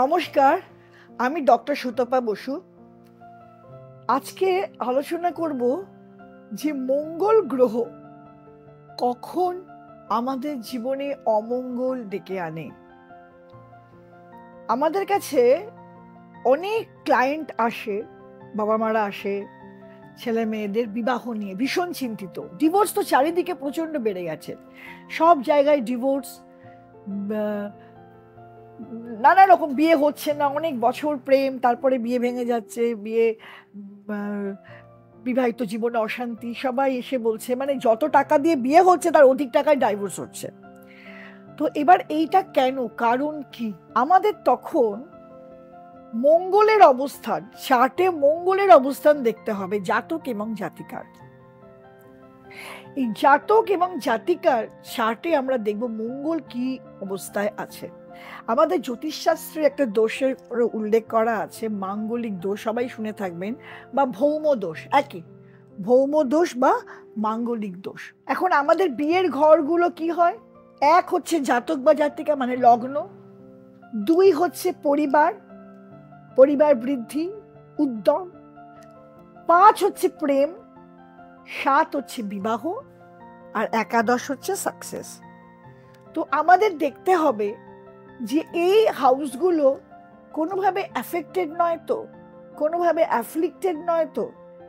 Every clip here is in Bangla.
নমস্কার, আমি ডক্টর সুতপা বসু। আজকে আলোচনা করব যে মঙ্গল গ্রহ কখন আমাদের জীবনে অমঙ্গল ডেকে আনে। আমাদের কাছে অনেক ক্লায়েন্ট আসে, বাবা মারা আসে ছেলে মেয়েদের বিবাহ নিয়ে ভীষণ চিন্তিত। ডিভোর্স তো চারিদিকে প্রচন্ড বেড়ে গেছে, সব জায়গায় ডিভোর্স, নানা রকম বিয়ে হচ্ছে না, অনেক বছর প্রেম, তারপরে বিয়ে ভেঙে যাচ্ছে, বিবাহিত জীবনে অশান্তি। সবাই এসে বলছে মানে যত টাকা দিয়ে বিয়ে হচ্ছে তার অধিক টাকায় ডাইভোর্স হচ্ছে। তো এবার এইটা কেন, কারণ কি? আমাদের তখন মঙ্গলের অবস্থান, চার্টে মঙ্গলের অবস্থান দেখতে হবে জাতক এবং জাতিকার। এই জাতক এবং জাতিকার চার্টে আমরা দেখব মঙ্গল কি অবস্থায় আছে। আমাদের জ্যোতিষশাস্ত্রে একটা দোষের উল্লেখ করা আছে, মাঙ্গলিক দোষ, সবাই শুনে থাকবেন, বা ভৌম দোষ। একই, ভৌম দোষ বা মাঙ্গলিক দোষ। এখন আমাদের বিয়ের ঘরগুলো কি হয়? এক হচ্ছে জাতক বা জাতিকা মানে লগ্ন, দুই হচ্ছে পরিবার, পরিবার বৃদ্ধি, উদ্যম, পাঁচ হচ্ছে প্রেম, সাত হচ্ছে বিবাহ, আর একাদশ হচ্ছে সাকসেস। তো আমাদের দেখতে হবে যে এই হাউসগুলো কোনোভাবে অ্যাফেক্টেড নয় তো, কোনোভাবে অ্যাফ্লিক্টেড নয় তো,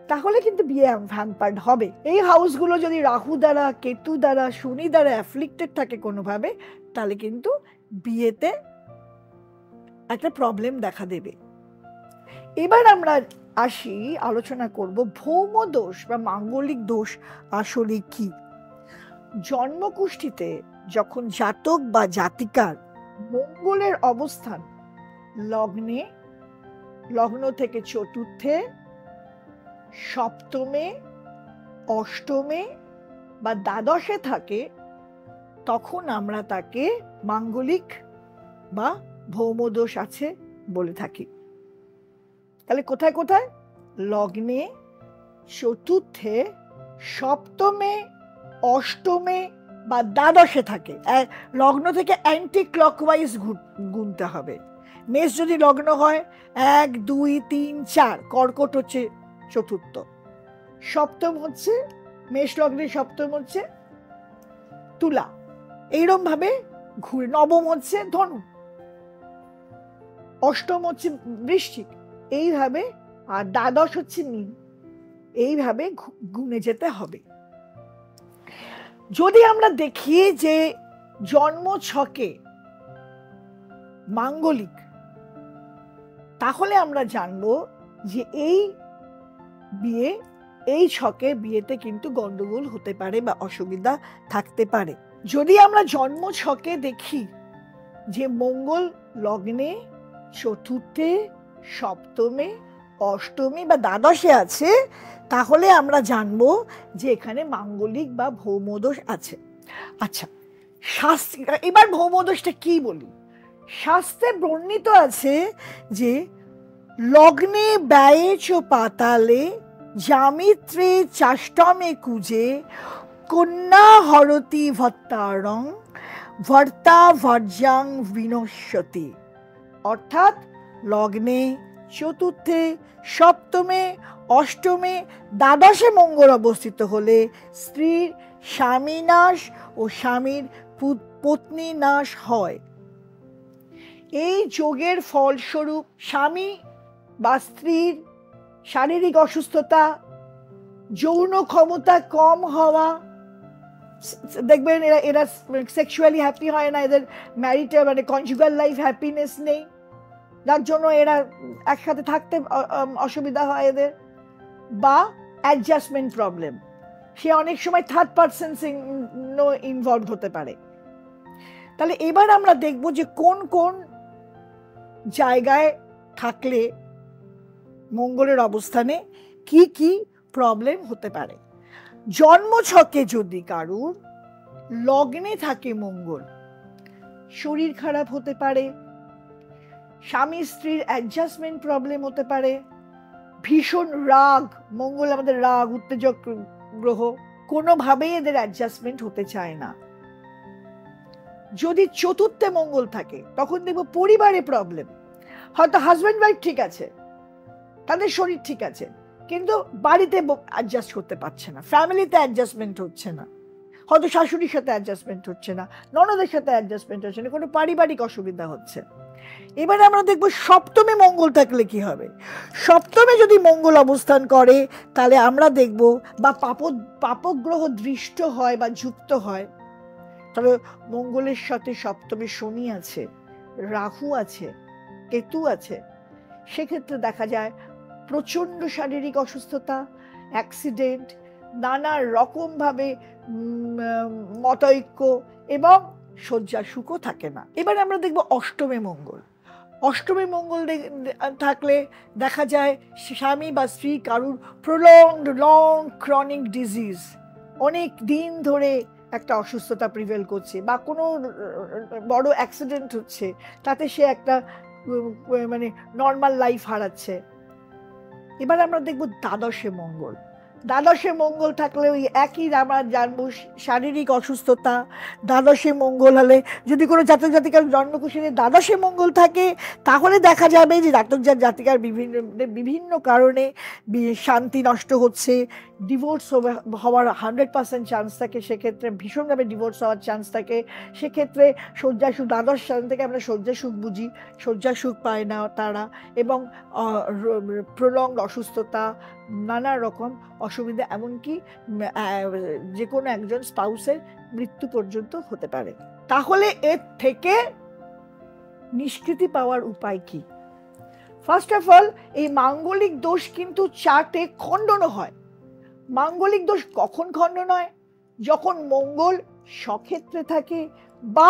তাহলে কিন্তু বিয়ে হ্যাম্পার্ড হবে। এই হাউসগুলো যদি রাহু দ্বারা, কেতু দ্বারা, শনি দ্বারা অ্যাফ্লিক্টেড থাকে কোনোভাবে, তাহলে কিন্তু বিয়েতে একটা প্রবলেম দেখা দেবে। এবার আমরা আসি, আলোচনা করব ভৌম দোষ বা মাঙ্গলিক দোষ আসলে কি। জন্মকুষ্ঠিতে যখন জাতক বা জাতিকার মঙ্গলের অবস্থান লগ্নে, লগ্ন থেকে চতুর্থে, সপ্তমে, অষ্টমে বা দ্বাদশে থাকে, তখন আমরা তাকে মাঙ্গলিক বা ভৌমদোষ আছে বলে থাকি। তাহলে কোথায় কোথায়? লগ্নে, চতুর্থে, সপ্তমে, অষ্টমে বা দ্বাদশে থাকে। লগ্ন থেকে অ্যান্টি ক্লকওয়াইজ গুনতে হবে। মেষ যদি লগ্ন হয় 1, 2, 3, 4, কর্কট হচ্ছে চতুর্থ, সপ্তম হচ্ছে মেষ লগ্নে, সপ্তম হচ্ছে তুলা, এইরকম ভাবে ঘুরে। নবম হচ্ছে ধনু, অষ্টম হচ্ছে বৃশ্চিক, এইভাবে, আর দ্বাদশ হচ্ছে মীন, এইভাবে গুনে যেতে হবে। যদি আমরা দেখি যে জন্ম ছকে মাঙ্গলিক, তাহলে আমরা জানবো যে এই বিয়ে, এই ছকে বিয়েতে কিন্তু গন্ডগোল হতে পারে বা অসুবিধা থাকতে পারে। যদি আমরা জন্ম ছকে দেখি যে মঙ্গল লগ্নে, চতুর্থে, সপ্তমে, অষ্টমী বা দ্বাদশে আছে, তাহলে আমরা জানবো যে এখানে মাঙ্গলিক বা ভৌমদোষ আছে। আচ্ছা, শাস্ত্র, এবার ভৌমদোষটা কি বলি। শাস্ত্রে বর্ণিত আছে যে লগ্নে ব্যয়ে চ পাতালে জামিত্রে চাষ্টমে কুজে কন্যা হরতি ভত্তারং ভর্তা ভর্জাং বিনশ্যতি। অর্থাৎ লগ্নে, চতুর্থে, সপ্তমে, অষ্টমে, দ্বাদশে মঙ্গল অবস্থিত হলে স্ত্রীর স্বামী নাশ ও স্বামীর পত্নী নাশ হয়। এই যোগের ফলস্বরূপ স্বামী বা স্ত্রীর শারীরিক অসুস্থতা, যৌন ক্ষমতা কম হওয়া, দেখবেন এরা সেক্সুয়ালি হ্যাপি হয় না, এদের ম্যারিটাল মানে কনজুগাল লাইফ হ্যাপিনেস নেই, যার জন্য এরা একসাথে থাকতে অসুবিধা হয় এদের, বা অ্যাডজাস্টমেন্ট প্রবলেম, সে অনেক সময় থার্ড পারসন ইনভলভ হতে পারে। তাহলে এবার আমরা দেখব যে কোন কোন জায়গায় থাকলে মঙ্গলের অবস্থানে কি কি প্রবলেম হতে পারে। জন্ম ছকে যদি কারুর লগ্নে থাকে মঙ্গল, শরীর খারাপ হতে পারে, স্বামী স্ত্রীর অ্যাডজাস্টমেন্ট প্রবলেম হতে পারে, ভীষণ রাগ, মঙ্গল আমাদের রাগ, উত্তেজক গ্রহ, কোনোভাবেই এদের অ্যাডজাস্টমেন্ট হতে চায় না। যদি চতুর্থে মঙ্গল থাকে তখন দেখবো পরিবারে প্রবলেম, হয়তো হাজব্যান্ড ওয়াইফ ঠিক আছে, তাদের শরীর ঠিক আছে, কিন্তু বাড়িতে অ্যাডজাস্ট করতে পারছে না, ফ্যামিলিতে অ্যাডজাস্টমেন্ট হচ্ছে না, হয়তো শাশুড়ির সাথে অ্যাডজাস্টমেন্ট হচ্ছে না, ননদের সাথে অ্যাডজাস্টমেন্ট হচ্ছে না, কোনো পারিবারিক অসুবিধা হচ্ছে। এবারে আমরা দেখবো সপ্তমে মঙ্গল থাকলে কি হবে। সপ্তমে যদি মঙ্গল অবস্থান করে তাহলে আমরা দেখব, বা পাপগ্রহ দৃষ্ট হয় বা যুক্ত হয়, তবে মঙ্গলের সাথে সপ্তমে শনি আছে, রাহু আছে, কেতু আছে, সেক্ষেত্রে দেখা যায় প্রচন্ড শারীরিক অসুস্থতা, অ্যাক্সিডেন্ট, নানা রকম ভাবে মতৈক্য এবং শয্যা সুখও থাকে না। এবার আমরা দেখব অষ্টমে মঙ্গল। অষ্টমে মঙ্গল থাকলে দেখা যায় স্বামী বা স্ত্রী কারুর প্রলংড লং ক্রনিক ডিজিজ, অনেক দিন ধরে একটা অসুস্থতা প্রিভেল করছে, বা কোনো বড় অ্যাক্সিডেন্ট হচ্ছে, তাতে সে একটা মানে নর্মাল লাইফ হারাচ্ছে। এবার আমরা দেখব দ্বাদশে মঙ্গল। দ্বাদশে মঙ্গল থাকলে ওই একই আমরা জানবো শারীরিক অসুস্থতা। দ্বাদশে মঙ্গল হলে যদি কোনো জাতক জাতিকার জন্মকুশলে দ্বাদশে মঙ্গল থাকে, তাহলে দেখা যাবে যে জাতক জাতিকার বিভিন্ন কারণে শান্তি নষ্ট হচ্ছে, ডিভোর্স হওয়ার 100% চান্স থাকে, সেক্ষেত্রে ভীষণভাবে ডিভোর্স হওয়ার চান্স থাকে, সেক্ষেত্রে শয্যা সুখ, দ্বাদশ স্থান থেকে আমরা শয্যা সুখ বুঝি, শয্যা সুখ পায় না তারা, এবং প্রলংড অসুস্থতা, নানা রকম অসুবিধা, এমনকি যে কোনো একজন স্পাউসের মৃত্যু পর্যন্ত হতে পারে। তাহলে এর থেকে নিষ্কৃতি পাওয়ার উপায় কি? ফার্স্ট অফ অল, এই মাঙ্গলিক দোষ কিন্তু চার্টে খণ্ডন হয়। মাঙ্গলিক দোষ কখন খণ্ডন হয়? যখন মঙ্গল স্বক্ষেত্রে থাকে বা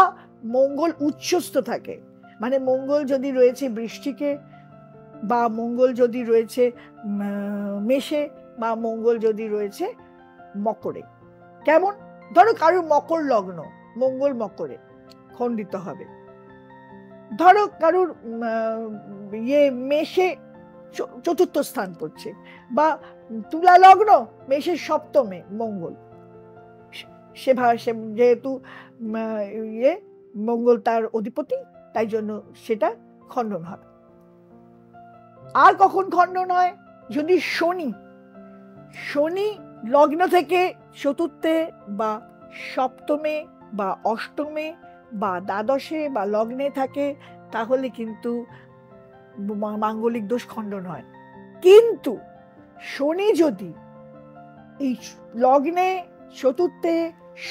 মঙ্গল উচ্চস্থ থাকে, মানে মঙ্গল যদি রয়েছে বৃশ্চিকে, বা মঙ্গল যদি রয়েছে মেষে, বা মঙ্গল যদি রয়েছে মকরে। কেমন? ধরো কারুর মকর লগ্ন, মঙ্গল মকরে, খণ্ডিত হবে। ধরো কারুর মেষে চতুর্থ স্থান পড়ছে, বা তুলা লগ্ন, মেষের সপ্তমে মঙ্গল, সে যেহেতু মঙ্গল তার অধিপতি, তাই জন্য সেটা খণ্ডন হয়। আর কখন খণ্ডন হয়? যদি শনি লগ্ন থেকে চতুর্থে বা সপ্তমে বা অষ্টমে বা দ্বাদশে বা লগ্নে থাকে, তাহলে কিন্তু মাঙ্গলিক দোষ খণ্ডন হয়। কিন্তু শনি যদি এই লগ্নে, চতুর্থে,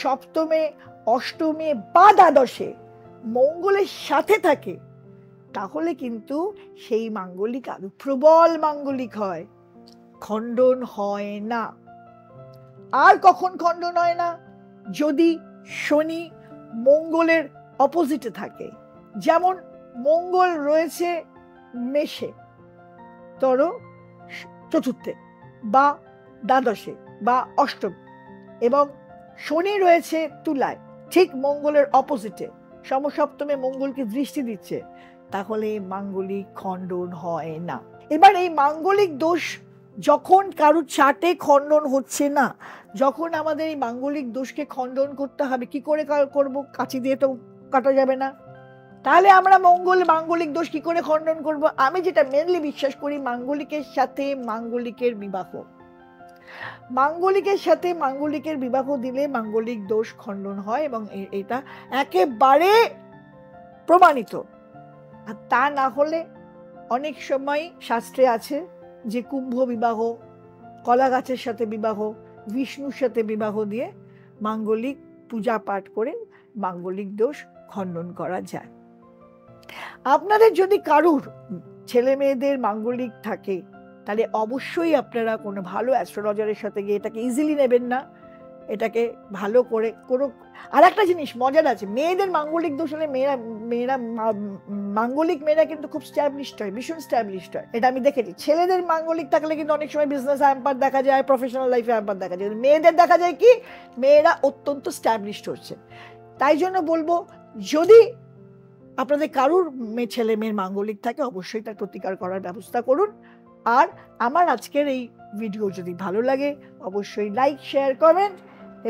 সপ্তমে, অষ্টমে বা দ্বাদশে মঙ্গলের সাথে থাকে, তাহলে কিন্তু সেই মাঙ্গলিক আরো প্রবল মাঙ্গলিক হয়, খণ্ডন হয় না। আর কখন খণ্ডন হয় না? যদি শনি মঙ্গলের অপোজিটে থাকে। যেমন মঙ্গল রয়েছে মেষে, ধরো চতুর্থে বা দ্বাদশে বা অষ্টমে, এবং শনি রয়েছে তুলায়, ঠিক মঙ্গলের অপোজিটে, সমসপ্তমে মঙ্গলকে দৃষ্টি দিচ্ছে, তাহলে মাঙ্গলিক খণ্ডন হয় না। এবার এই মাঙ্গলিক দোষ যখন কারুর চার্টে খণ্ডন হচ্ছে না, যখন আমাদের এই মাঙ্গলিক দোষকে খণ্ডন করতে হবে, কি করে করব? কাঁচি দিয়ে তো কাটা যাবে না। তাহলে আমরা মাঙ্গলিক দোষ কি করে খণ্ডন করব? আমি যেটা মেনলি বিশ্বাস করি, মাঙ্গলিকের সাথে মাঙ্গলিকের বিবাহ। মাঙ্গলিকের সাথে মাঙ্গলিকের বিবাহ দিলে মাঙ্গলিক দোষ খণ্ডন হয়, এবং এটা একেবারে প্রমাণিত। আর তা না হলে অনেক সময় শাস্ত্রে আছে যে কুম্ভ বিবাহ, কলা গাছের সাথে বিবাহ, বিষ্ণুর সাথে বিবাহ দিয়ে মাঙ্গলিক পূজা পাঠ করে মাঙ্গলিক দোষ খণ্ডন করা যায়। আপনাদের যদি কারুর ছেলে মেয়েদের মাঙ্গলিক থাকে, তাহলে অবশ্যই আপনারা কোনো ভালো অ্যাস্ট্রোলজারের সাথে গিয়ে এটাকে ইজিলি নেবেন না, এটাকে ভালো করে কোনো। আর একটা জিনিস মজার আছে, মেয়েদের মাঙ্গলিক দোষ হলে মাঙ্গলিক মেয়েরা কিন্তু খুব স্ট্যাবলিশড হয়, ভীষণ স্ট্যাবলিশড হয়, এটা আমি দেখেছি। ছেলেদের মাঙ্গলিক থাকলে কিন্তু অনেক সময় বিজনেস হ্যাম্পার দেখা যায়, প্রফেশনাল লাইফে হ্যাম্পার দেখা যায়, মেয়েদের দেখা যায় কি মেয়েরা অত্যন্ত স্ট্যাবলিশড হচ্ছে। তাই জন্য বলবো, যদি আপনাদের কারুর ছেলে মেয়ের মাঙ্গলিক থাকে, অবশ্যই তার প্রতিকার করার ব্যবস্থা করুন। আর আমার আজকের এই ভিডিও যদি ভালো লাগে, অবশ্যই লাইক, শেয়ার, কমেন্ট,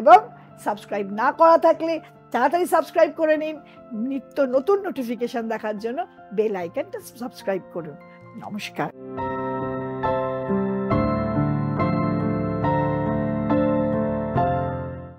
এবং সাবস্ক্রাইব না করা থাকলে তাড়াতাড়ি সাবস্ক্রাইব করে নিন। নিত্য নতুন নোটিফিকেশন দেখার জন্য বেল আইকনটা সাবস্ক্রাইব করুন। নমস্কার।